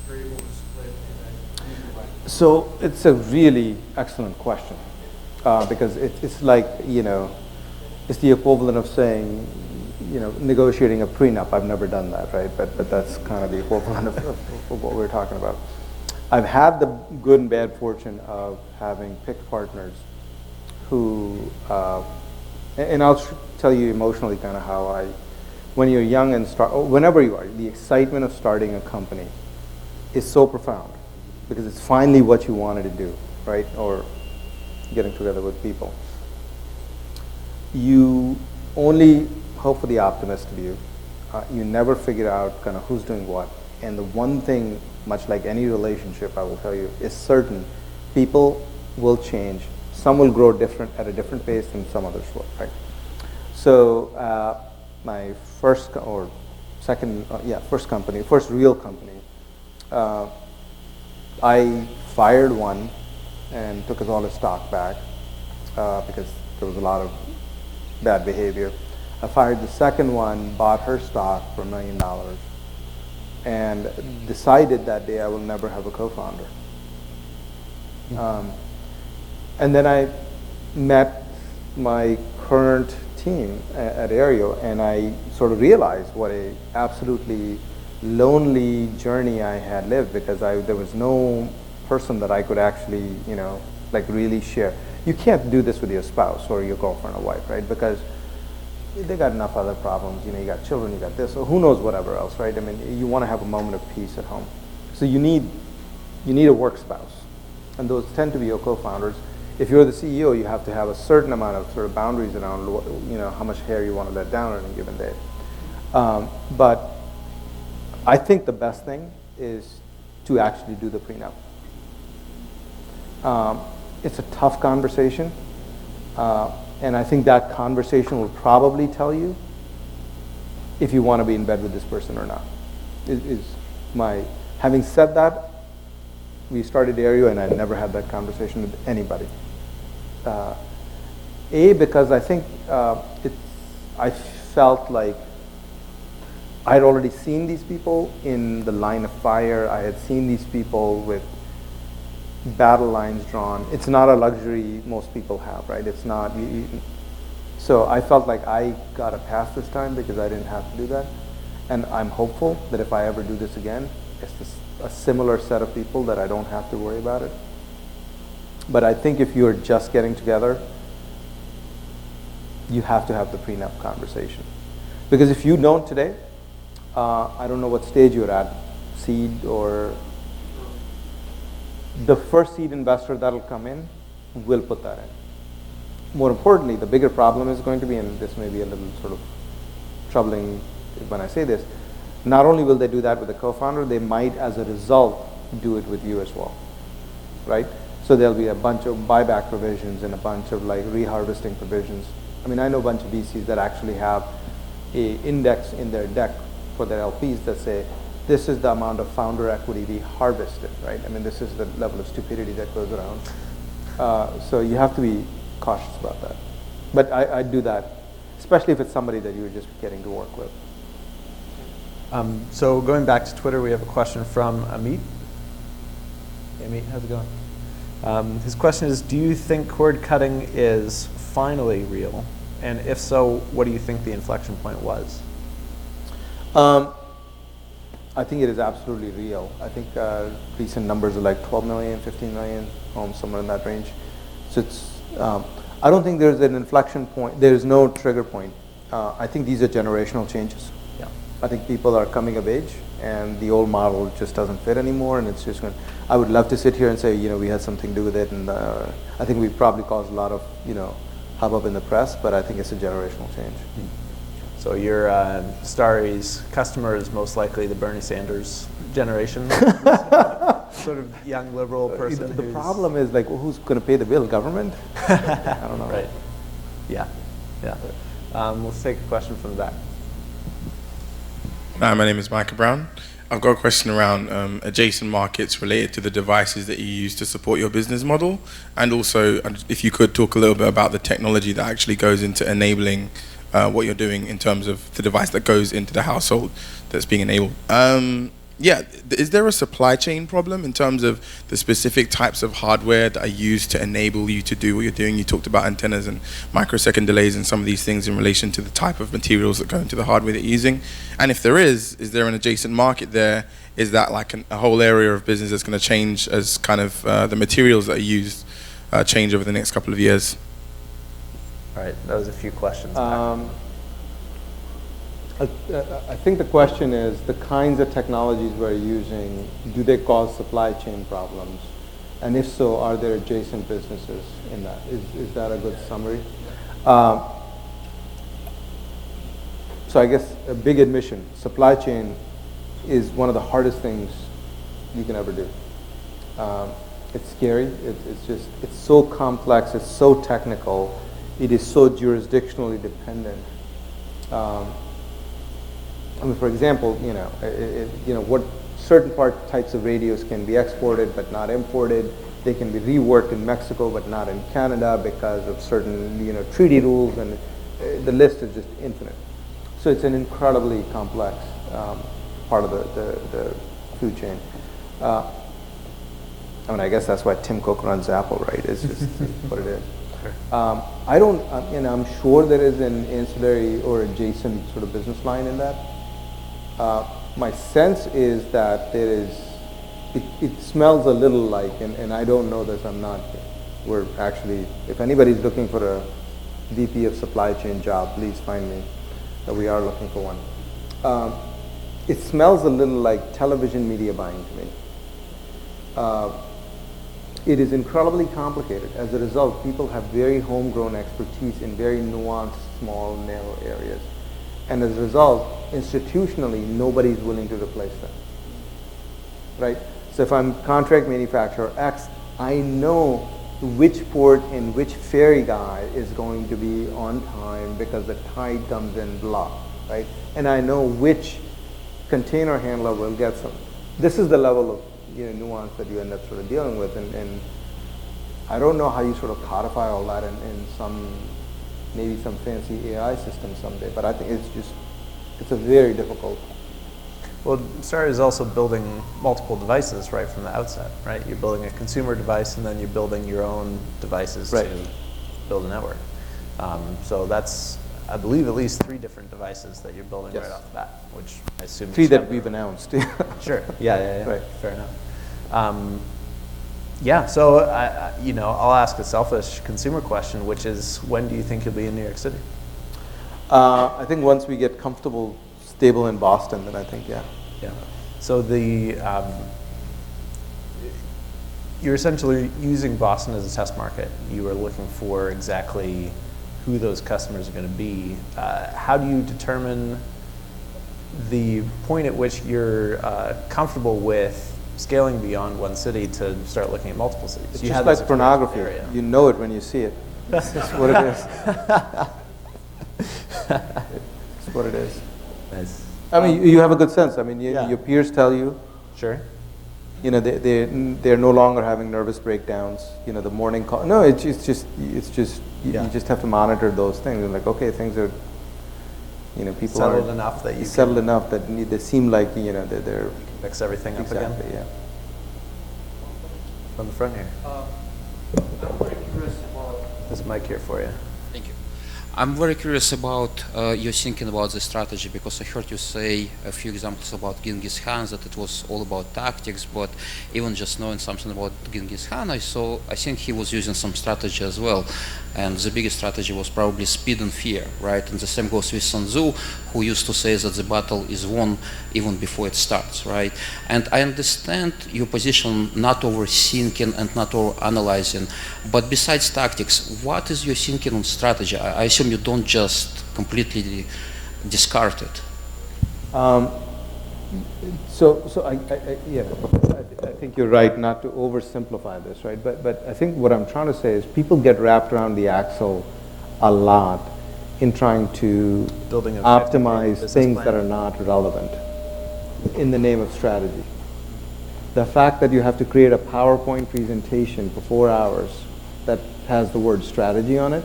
you're able to split and then move away? So it's a really excellent question because it's like, it's the equivalent of saying, negotiating a prenup. I've never done that, right? But that's kind of the equivalent of what we're talking about. I've had the good and bad fortune of having picked partners who, and I'll tell you emotionally kind of how when you're young and whenever you are, the excitement of starting a company is so profound because it's finally what you wanted to do, right? Or getting together with people. You only hope for the optimist view. You never figure out kind of who's doing what. And the one thing, much like any relationship, I will tell you, is certain. People will change. Some will grow at a different pace than some others will, right? So my first real company, I fired one and took all his stock back because there was a lot of bad behavior. I fired the second one, bought her stock for $1 million, and decided that day I will never have a co-founder. And then I met my current team at Aereo, and I sort of realized what a absolutely lonely journey I had lived, because there was no person that I could actually, like really share. You can't do this with your spouse or your girlfriend or wife, right? Because they got enough other problems. You got children, you got this, or who knows whatever else, right? I mean, you want to have a moment of peace at home. So you need a work spouse, and those tend to be your co-founders. If you're the CEO, you have to have a certain amount of sort of boundaries around, how much hair you want to let down on a given day. But I think the best thing is to actually do the prenup. It's a tough conversation, and I think that conversation will probably tell you if you want to be in bed with this person or not. Having said that, we started Aereo, and I never had that conversation with anybody. Because I think I felt like I'd already seen these people in the line of fire. I had seen these people with battle lines drawn. It's not a luxury most people have, right? It's not. So I felt like I got a pass this time because I didn't have to do that. And I'm hopeful that if I ever do this again, it's a similar set of people that I don't have to worry about it. But I think if you're just getting together, you have to have the prenup conversation. Because if you don't today, I don't know what stage you're at, seed or the first seed investor that'll come in will put that in. More importantly, the bigger problem is going to be, and this may be a little sort of troubling when I say this, not only will they do that with the co-founder, they might as a result do it with you as well, right? So there'll be a bunch of buyback provisions and a bunch of like reharvesting provisions. I mean, I know a bunch of VCs that actually have a index in their deck for their LPs that say, this is the amount of founder equity we harvested, right? I mean, this is the level of stupidity that goes around. So you have to be cautious about that. But I do that, especially if it's somebody that you're just getting to work with. So going back to Twitter, we have a question from Amit. Hey, Amit, how's it going? His question is, do you think cord cutting is finally real? And if so, what do you think the inflection point was? I think it is absolutely real. I think recent numbers are like 12 million, 15 million homes, somewhere in that range. So it's, I don't think there's an inflection point. There's no trigger point. I think these are generational changes. Yeah. I think people are coming of age, and the old model just doesn't fit anymore, and it's just going. I would love to sit here and say, we had something to do with it, and I think we probably caused a lot of, hubbub in the press, but I think it's a generational change. So your Starry's customer is most likely the Bernie Sanders generation, sort of young liberal person. The problem is like, who's going to pay the bill? Government? I don't know. Right. Yeah. Let's take a question from the back. Hi, my name is Micah Brown. I've got a question around adjacent markets related to the devices that you use to support your business model, and also if you could talk a little bit about the technology that actually goes into enabling what you're doing in terms of the device that goes into the household that's being enabled. Is there a supply chain problem in terms of the specific types of hardware that are used to enable you to do what you're doing? You talked about antennas and microsecond delays and some of these things in relation to the type of materials that go into the hardware that you're using. And if there is there an adjacent market there? Is that like a whole area of business that's going to change as kind of the materials that are used change over the next couple of years? All right, that was a few questions. I think the question is the kinds of technologies we're using, do they cause supply chain problems? And if so, are there adjacent businesses in that? Is that a good summary? So I guess a big admission, supply chain is one of the hardest things you can ever do. It's scary, it's so complex, it's so technical, it is so jurisdictionally dependent. For example, what certain types of radios can be exported but not imported. They can be reworked in Mexico but not in Canada because of certain, treaty rules, and the list is just infinite. So it's an incredibly complex part of the food chain. I guess that's why Tim Cook runs Apple, right? It's just what it is. I don't, I'm sure there is an ancillary or adjacent sort of business line in that. My sense is that there is, it smells a little like, and I don't know this, we're actually, if anybody's looking for a VP of supply chain job, please find me. We are looking for one. It smells a little like television media buying to me. It is incredibly complicated. As a result, people have very homegrown expertise in very nuanced, small, narrow areas. And as a result, institutionally, nobody's willing to replace them, right? So if I'm contract manufacturer X, I know which port and which ferry guy is going to be on time because the tide comes in blah, right? And I know which container handler will get some. This is the level of nuance that you end up sort of dealing with, and I don't know how you sort of codify all that in maybe some fancy AI system someday, but I think it's a very difficult. Well, Starry is also building multiple devices right from the outset, right? You're building a consumer device, and then you're building your own devices to build a network. So that's, I believe, at least 3 different devices that you're building right off the bat, which I assume 3 that we've announced. Sure. Yeah. Right. Fair enough. Yeah. So I'll ask a selfish consumer question, which is, when do you think you'll be in New York City? I think once we get comfortable, stable in Boston, then I think, yeah. So you're essentially using Boston as a test market. You are looking for exactly who those customers are going to be. How do you determine the point at which you're comfortable with scaling beyond one city to start looking at multiple cities? It's just like pornography. You know it when you see it. That's what it is. It's what it is. Nice. I mean, you have a good sense. I mean, your peers tell you. Sure. They're no longer having nervous breakdowns. The morning call. No, it's just you just have to monitor those things. And like, okay, things are, people settled are enough that you settled enough that they seem like they're mix everything up again. Yeah. From the front here. I'm very curious about. There's a mic here for you. Thank you. I'm very curious about your thinking about the strategy, because I heard you say a few examples about Genghis Khan, that it was all about tactics, but even just knowing something about Genghis Khan, I think he was using some strategy as well. And the biggest strategy was probably speed and fear, right? And the same goes with Sun Tzu, who used to say that the battle is won even before it starts, right? And I understand your position, not overthinking and not over-analyzing, but besides tactics, what is your thinking on strategy? I assume you don't just completely discard it. I think you're right not to oversimplify this, right? But I think what I'm trying to say is people get wrapped around the axle a lot in trying to optimize things that are not relevant in the name of strategy. The fact that you have to create a PowerPoint presentation for 4 hours that has the word strategy on it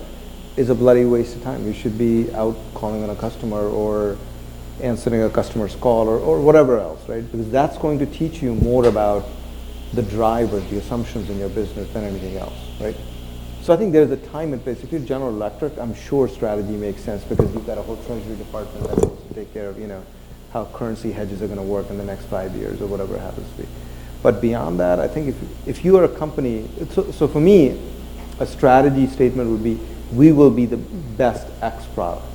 is a bloody waste of time. You should be out calling on a customer or answering a customer's call or whatever else, right? Because that's going to teach you more about the drivers, the assumptions in your business than anything else, right? So I think there's a time and place. If you're General Electric, I'm sure strategy makes sense because you've got a whole treasury department that goes to take care of, how currency hedges are going to work in the next 5 years or whatever it happens to be. But beyond that, I think if you are a company, so for me, a strategy statement would be, we will be the best X product.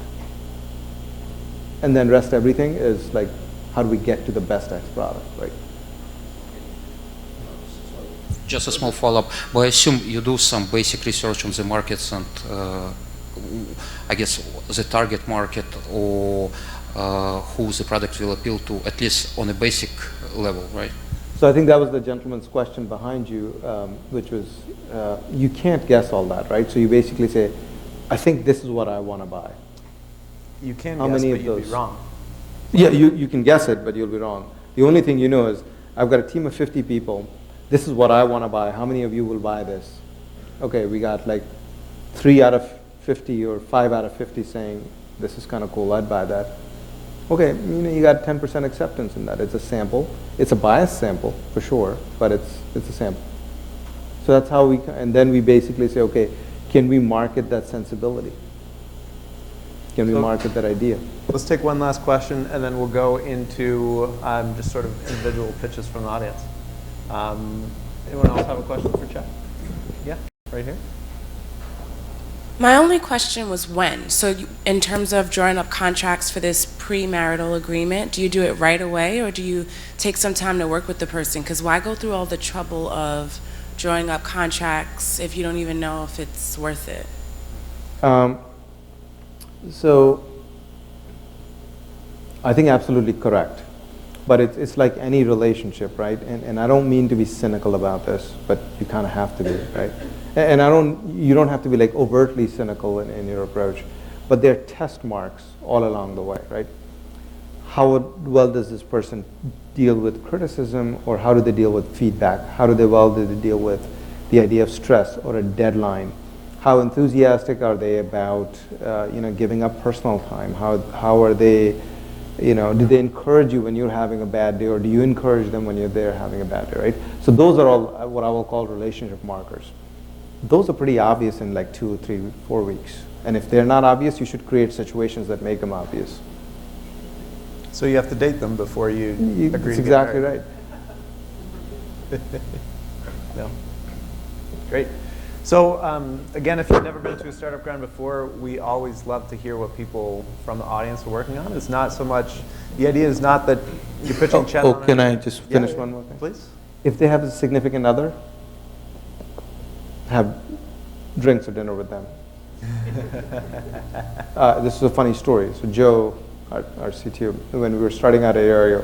And then rest everything is like, how do we get to the best X product, right? Just a small follow-up, but I assume you do some basic research on the markets and I guess the target market or who the product will appeal to, at least on a basic level, right? So I think that was the gentleman's question behind you, which was, you can't guess all that, right? So you basically say, I think this is what I want to buy. You can How guess, many but of you'll those? be wrong. Yeah, you can guess it, but you'll be wrong. The only thing you know is I've got a team of 50 people. This is what I want to buy. How many of you will buy this? Okay, we got like 3 out of 50 or 5 out of 50 saying, this is kind of cool, I'd buy that. Okay, you got 10% acceptance in that. It's a sample. It's a biased sample, for sure, but it's a sample. So that's how and then we basically say, okay, can we market that sensibility? Can we market that idea? Let's take one last question, and then we'll go into just sort of individual pitches from the audience. Anyone else have a question for Chet? Yeah, right here. My only question was when. So in terms of drawing up contracts for this premarital agreement, do you do it right away, or do you take some time to work with the person? Because why go through all the trouble of drawing up contracts if you don't even know if it's worth it? So I think absolutely correct. But it's like any relationship, right? And I don't mean to be cynical about this, but you kind of have to be, right? And you don't have to be like overtly cynical in your approach, but there are test marks all along the way, right? How well does this person deal with criticism, or how do they deal with feedback? How do they deal with the idea of stress or a deadline? How enthusiastic are they about giving up personal time? How are they, do they encourage you when you're having a bad day, or do you encourage them when you're there having a bad day, right? So those are all what I will call relationship markers. Those are pretty obvious in like 2, 3, 4 weeks. And if they're not obvious, you should create situations that make them obvious. So you have to date them before you agree That's to get exactly married. right. No. Great. So again, if you've never been to a startup grind before, we always love to hear what people from the audience are working on. It's not so much, the idea is not that you're pitching Chet on can I just finish one more thing? Please. If they have a significant other, have drinks or dinner with them. This is a funny story. So Joe, our CTO, when we were starting out at Aereo,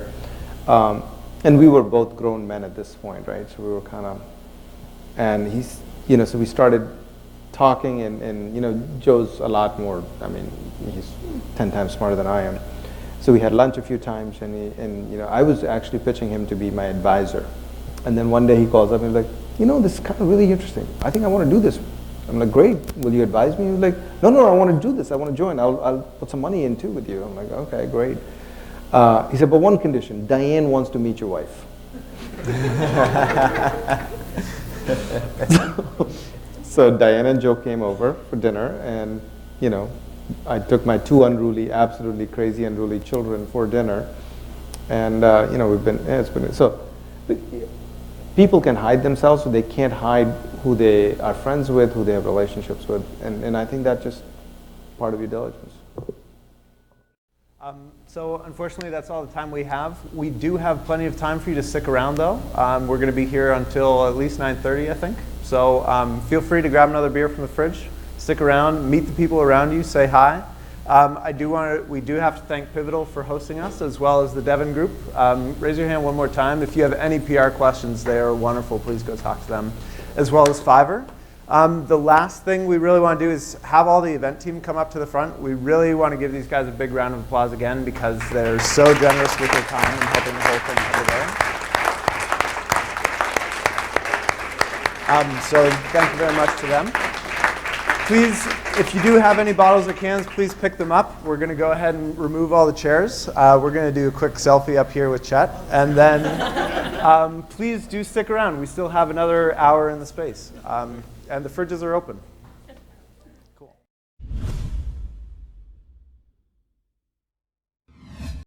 and we were both grown men at this point, right? So we were kind of, and he's, so we started talking, and Joe's a lot more, he's 10 times smarter than I am. So we had lunch a few times, and I was actually pitching him to be my advisor. And then one day he calls up and he's like, this is kind of really interesting. I think I want to do this. I'm like, great. Will you advise me? He's like, no, I want to do this. I want to join. I'll put some money in too with you. I'm like, okay, great. He said, but one condition, Diane wants to meet your wife. So Diane and Joe came over for dinner, and I took my 2 absolutely crazy unruly children for dinner, and it's been so. People can hide themselves, so they can't hide who they are friends with, who they have relationships with, and I think that's just part of your diligence. So unfortunately, that's all the time we have. We do have plenty of time for you to stick around, though. We're going to be here until at least 9:30, I think. So feel free to grab another beer from the fridge, stick around, meet the people around you, say hi. We do have to thank Pivotal for hosting us, as well as the Devon Group. Raise your hand one more time. If you have any PR questions, they are wonderful. Please go talk to them, as well as Fiverr. The last thing we really want to do is have all the event team come up to the front. We really want to give these guys a big round of applause again, because they're so generous with their time and helping the whole thing come together. So thank you very much to them. Please, if you do have any bottles or cans, please pick them up. We're going to go ahead and remove all the chairs. We're going to do a quick selfie up here with Chet. And then please do stick around. We still have another hour in the space. And the fridges are open.